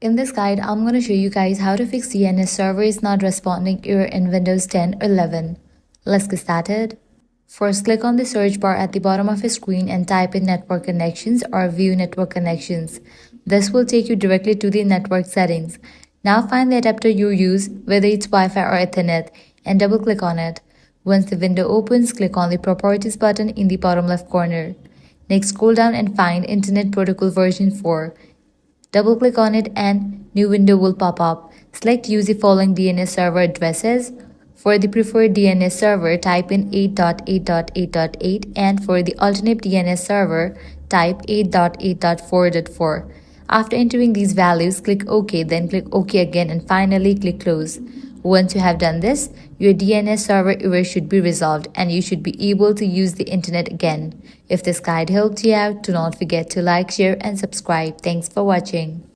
In this guide, I'm going to show you guys how to fix DNS server is not responding error in Windows 10 or 11. Let's get started. First, click on the search bar at the bottom of your screen and type in network connections or view network connections. This will take you directly to the network settings. Now find the adapter you use, whether it's Wi-Fi or Ethernet, and double click on it. Once the window opens, click on the Properties button in the bottom left corner. Next, scroll down and find Internet Protocol version 4. Double click on it and new window will pop up. Select use the following DNS server addresses. For the preferred DNS server, type in 8.8.8.8 and for the alternate DNS server, type 8.8.4.4. After entering these values, click OK, then click OK again and finally click Close. Once you have done this, your DNS server error should be resolved and you should be able to use the internet again. If this guide helped you out, do not forget to like, share and subscribe. Thanks for watching.